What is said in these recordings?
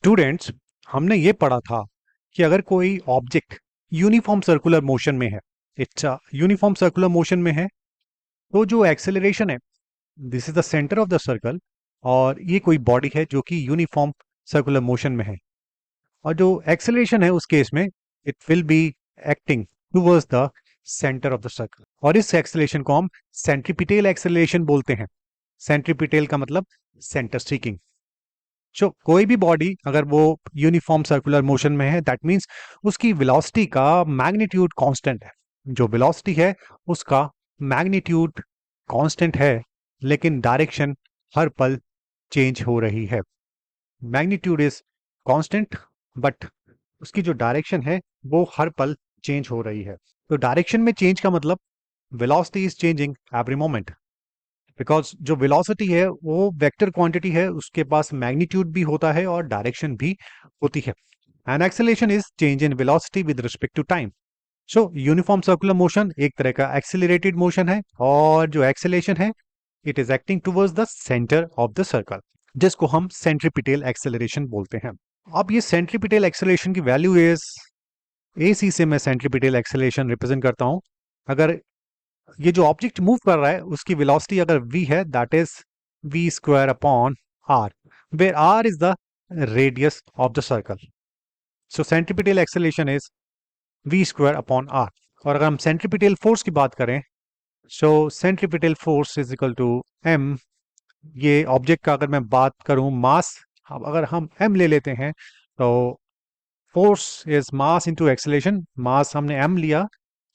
Students, हमने ये पढ़ा था कि अगर कोई ऑब्जेक्ट यूनिफॉर्म सर्कुलर मोशन में है, यूनिफॉर्म सर्कुलर मोशन में है, तो जो एक्सेलरेशन है, this is the centre of the circle, और ये कोई बॉडी है जो कि यूनिफॉर्म सर्कुलर मोशन में है, और जो एक्सेलरेशन है उस केस में it will be acting towards the centre of the circle, और इस एक्सेलरेशन को हम सेंट्रीपिटल एक्सेलरेशन बोलते हैं। सेंट्रीपिटल का मतलब सेंटर सीकिंग। कोई भी बॉडी अगर वो यूनिफॉर्म सर्कुलर मोशन में है, दैट मींस उसकी वेलोसिटी का मैग्नीट्यूड कांस्टेंट है। जो वेलोसिटी है उसका मैग्नीट्यूड कांस्टेंट है, लेकिन डायरेक्शन हर पल चेंज हो रही है। मैग्नीट्यूड इज कांस्टेंट, बट उसकी जो डायरेक्शन है वो हर पल चेंज हो रही है। तो डायरेक्शन में चेंज का मतलब velocity is changing every moment, because जो वेलोसिटी है वो वेक्टर क्वांटिटी है, उसके पास मैग्नीट्यूड भी होता है और डायरेक्शन भी होती है। And acceleration is change in velocity with respect to time. Uniform circular motion एक तरह का एक्सेलरेटेड मोशन है, और जो एक्सेलरेशन है it is acting towards the centre of the circle, जिसको हम सेंट्रीपिटल एक्सेलरेशन बोलते हैं। अब ये सेंट्रीपिटल एक्सेलरेशन की वैल्यू इज AC से मैं सेंट्रीपिटल एक्सेलरेशन रिप्रेजेंट करता हूं। अगर ये जो ऑब्जेक्ट मूव कर रहा है उसकी वेलोसिटी अगर v है, that is v square upon r, where r is the radius of the circle. So centripetal acceleration is v square upon r। और अगर हम सेंट्रीपिटल फोर्स की बात करें, so centripetal force is equal to m। ये object का अगर मैं बात करूं मास, अगर हम m ले लेते हैं, तो force is mass into acceleration. Mass हमने m लिया,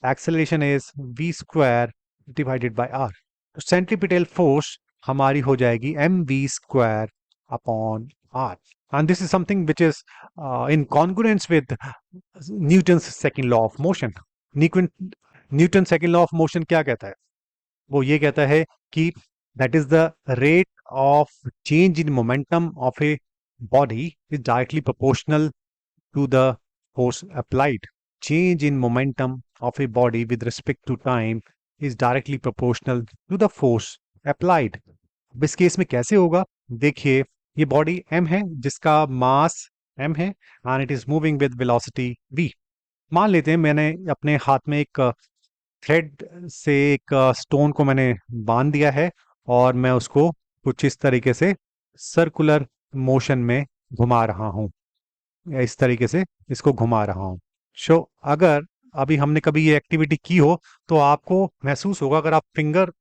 acceleration is v square divided by r। तो सेंट्रीपिटल फोर्स हमारी हो जाएगी mv square upon r, and this is something which is in congruence with Newton's second law of motion. Newton second law of motion क्या कहता है? वो ये कहता है कि that is the rate of change in momentum of a body is directly proportional to the force applied. Change in momentum of a body with respect to time is directly proportional to the force applied. अब इस case में कैसे होगा? देखिए, ये body m है जिसका मास m है, and it is moving with velocity v. मान लेते हैं मैंने अपने हाथ में एक थ्रेड से एक स्टोन को मैंने बांध दिया है, और मैं उसको कुछ इस तरीके से सर्कुलर मोशन में घुमा रहा हूं, या इस तरीके से इसको घुमा रहा हूं। अगर अभी हमने कभी ये एक्टिविटी की हो तो आपको महसूस होगा, अगर आप फिंगर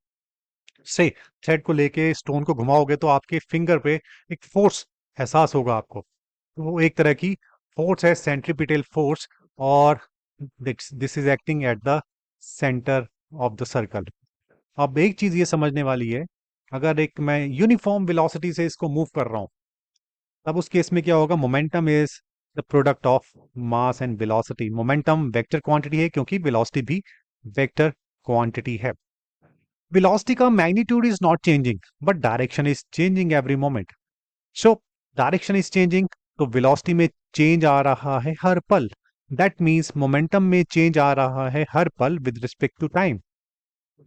से थ्रेड को लेके स्टोन को घुमाओगे तो आपके फिंगर पे एक फोर्स एहसास होगा आपको। तो वो एक तरह की फोर्स है, सेंट्रीपिटल फोर्स, और this is acting at the centre of the circle. अब एक चीज ये समझने वाली है, अगर एक मैं यूनिफॉर्म वेलोसिटी से इसको मूव कर रहा हूं, तब उस केस में क्या होगा? Momentum is the product of mass and velocity. Momentum vector quantity है, क्योंकि वेलोसिटी भी वेक्टर क्वांटिटी है। वेलोसिटी का magnitude is not changing, but direction is changing every moment. So direction is changing, तो वेलोसिटी में चेंज आ रहा है हर पल। दैट मीन्स मोमेंटम में चेंज आ रहा है हर पल with respect to time.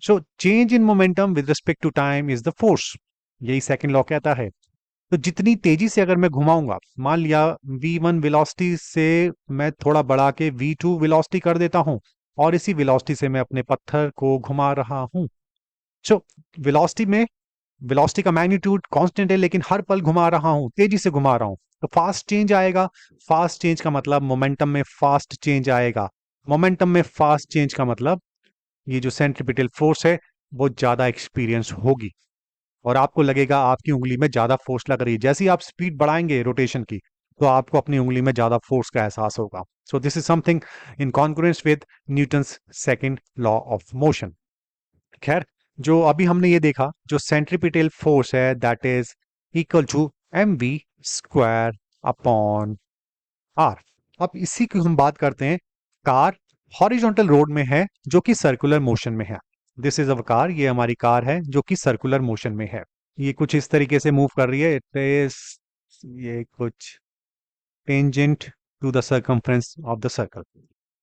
So change in momentum with respect to time is the force. यही सेकंड लॉ कहता है। तो जितनी तेजी से अगर मैं घुमाऊंगा, मान लिया v1 वेलोसिटी से मैं थोड़ा बढ़ा के v2 वेलोसिटी कर देता हूं, और इसी वेलोसिटी से मैं अपने पत्थर को घुमा रहा हूं। सो वेलोसिटी में वेलोसिटी का मैग्नीट्यूड कांस्टेंट है, लेकिन हर पल घुमा रहा हूं, तेजी से घुमा रहा हूं, तो फास्ट चेंज आएगा। फास्ट चेंज का मतलब मोमेंटम में फास्ट चेंज आएगा। मोमेंटम में फास्ट चेंज का मतलब ये जो सेंट्रीपिटल फोर्स है वो ज्यादा एक्सपीरियंस होगी, और आपको लगेगा आपकी उंगली में ज्यादा फोर्स लग रही है। जैसे ही आप स्पीड बढ़ाएंगे रोटेशन की, तो आपको अपनी उंगली में ज्यादा फोर्स का एहसास होगा। So this is something in congruence with Newton's second law of motion. खैर, जो अभी हमने ये देखा, जो सेंट्रीपिटल फोर्स है that is equal to mv square upon r। अब इसी की हम बात करते हैं। कार हॉरिजॉन्टल रोड में है जो कि सर्कुलर मोशन में है। दिस इज अवर कार, ये हमारी कार है जो कि सर्कुलर मोशन में है। ये कुछ इस तरीके से मूव कर रही है। इट इज ये कुछ tangent to the circumference of the circle,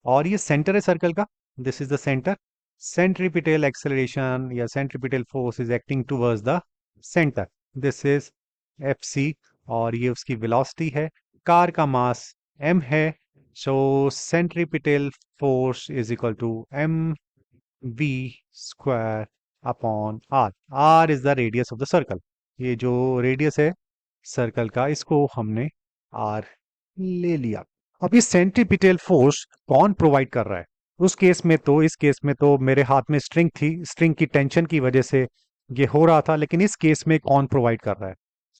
और ये सेंटर है सर्कल का। This is the centre. Centripetal acceleration या centripetal force is acting towards the centre. This is FC, और ये उसकी वेलोसिटी है। कार का मास m है, so centripetal force is equal to m v square upon r। r is the radius of the circle. ये जो radius है circle का, इसको हमने r ले लिया। अब ये सेंट्रीपिटल फोर्स कौन प्रोवाइड कर रहा है? उस केस में तो, इस केस में तो मेरे हाथ में स्ट्रिंग थी, स्ट्रिंग की टेंशन की वजह से ये हो रहा था, लेकिन इस केस में कौन प्रोवाइड कर रहा है?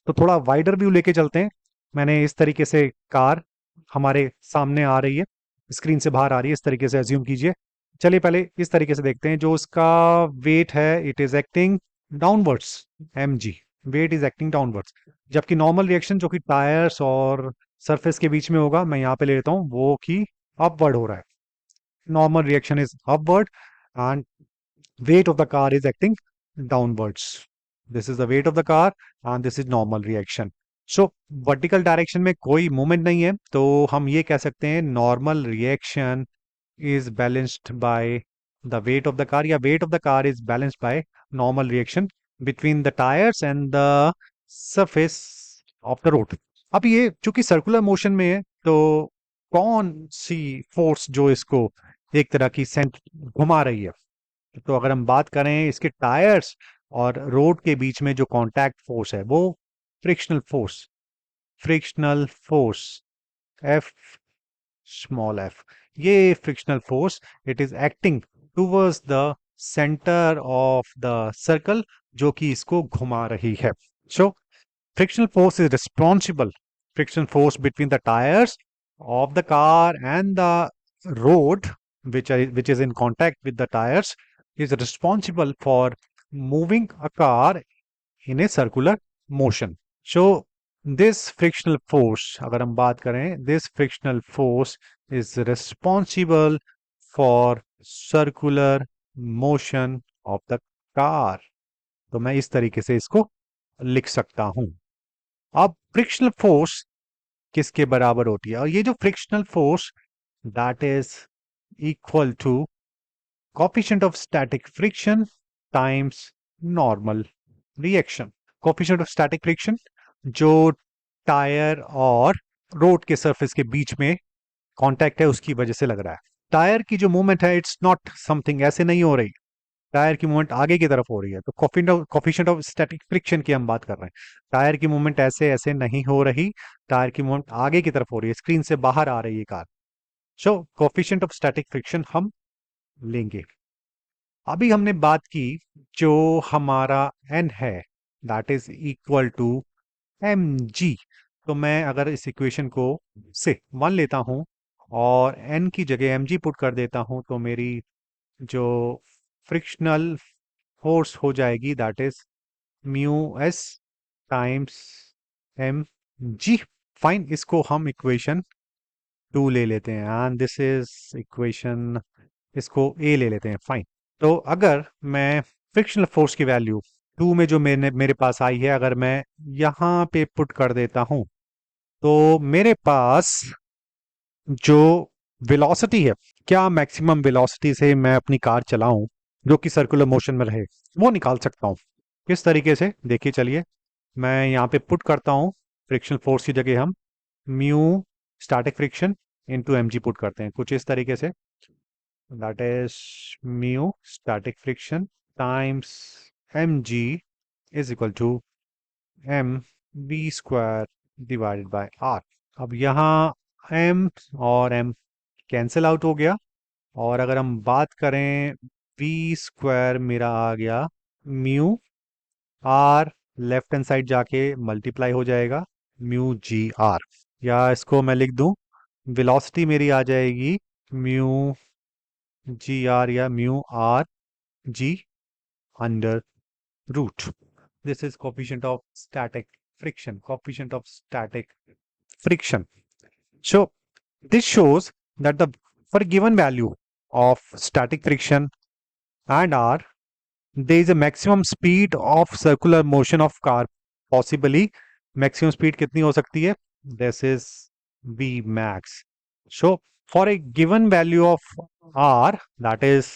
तो थोड़ा वाइडर व्यू लेके चलते हैं। मैंने इस तरीके से कार हमारे सामने आ रही है, स्क्रीन से बाहर आ रही है, इस तरीके से अज्यूम कीजिए। चलिए पहले इस तरीके से देखते हैं। जो उसका वेट है, it is acting downwards, mg, weight is acting downwards. जबकि नॉर्मल रिएक्शन जो कि टायर्स और सरफेस के बीच में होगा, मैं यहाँ पे ले लेता हूँ, वो कि अपवर्ड हो रहा है। normal reaction is upward and weight of the car is acting downwards. This is the weight of the car and this is normal reaction. So vertical direction में कोई movement नहीं है, तो हम ये कह सकते हैं normal reaction is balanced by the weight of the car, या weight of the car is balanced by normal reaction between the tires and the surface of the road. अब ये चूंकि सर्कुलर मोशन में है, तो कौन सी फोर्स जो इसको एक तरह की सेंट घुमा रही है? तो अगर हम बात करें इसके टायर्स और रोड के बीच में जो कांटेक्ट फोर्स है, वो frictional force, frictional force F small F, ये frictional force it is acting towards the centre of the circle, जो कि इसको घुमा रही है। सो frictional force is responsible, friction force between the tires of the car and the road, which is in contact with the tires, is responsible for moving a car in a circular motion. So this frictional force, अगर हम बात करें, this frictional force is responsible for circular motion of the car. तो मैं इस तरीके से इसको लिख सकता हूं। अब फ्रिक्शनल फोर्स किसके बराबर होती है? और ये जो frictional force, that is equal to coefficient of static friction times normal reaction. Coefficient of static friction जो टायर और रोड के सरफेस के बीच में कांटेक्ट है, उसकी वजह से लग रहा है। टायर की जो मूवमेंट है, इट्स नॉट समथिंग ऐसे नहीं हो रही, टायर की मूवमेंट आगे की तरफ हो रही है। तो कोफिशिएंट ऑफ स्टैटिक फ्रिक्शन की हम बात कर रहे हैं। टायर की मूवमेंट ऐसे ऐसे नहीं हो रही, टायर की मूवमेंट आगे की तरफ हो रही है, स्क्रीन से बाहर आ रही है car. So coefficient of static friction हम लेंगे। अभी हमने बात की जो हमारा n है, that is equal to mg। तो मैं अगर इस इक्वेशन को से 1 लेता हूं और n की जगह mg पुट कर देता हूं, तो मेरी जो फ्रिक्शनल फोर्स हो जाएगी, that is mu s times m g. Fine, इसको हम इक्वेशन 2 ले लेते हैं एंड दिस इज इक्वेशन, इसको ए ले लेते हैं। फाइन, तो अगर मैं फ्रिक्शनल फोर्स की वैल्यू 2 में जो मेरे पास आई है, अगर मैं यहां पे पुट कर देता हूं, तो मेरे पास जो वेलोसिटी है, क्या मैक्सिमम वेलोसिटी से मैं अपनी कार चलाऊं जो कि सर्कुलर मोशन में रहे, वो निकाल सकता हूं। किस तरीके से, देखिए चलिए, मैं यहाँ पे पुट करता हूँ फ्रिक्शनल फोर्स की जगह हम mu static friction into mg put करते हैं, कुछ इस तरीके से। That is mu static friction times mg is equal to m v square divided by r। अब यहाँ m और m कैंसिल आउट हो गया, और अगर हम बात करें, v स्क्वायर मेरा आ गया mu, r left hand side जाके मल्टीप्लाई हो जाएगा म्यू जी आर, या इसको मैं लिख दूं, वेलोसिटी मेरी आ जाएगी म्यू जी आर या mu r g under root. This is coefficient of static friction, coefficient of static friction. So this shows that the for a given value of static friction and r, there is a maximum speed of circular motion of car, possibly maximum speed कितनी हो सकती है? This is v max. So for a given value of r, that is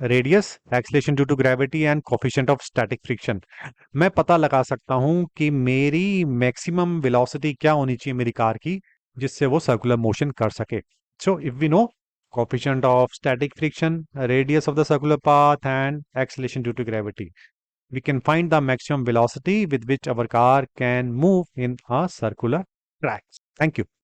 radius, acceleration due to gravity and coefficient of static friction, मैं पता लगा सकता हूं कि मेरी मैक्सिमम वेलोसिटी क्या होनी चाहिए मेरी कार की जिससे वो सर्कुलर मोशन कर सके. So if we know coefficient of static friction, radius of the circular path, and acceleration due to gravity, we can find the maximum velocity with which our car can move in a circular track. Thank you.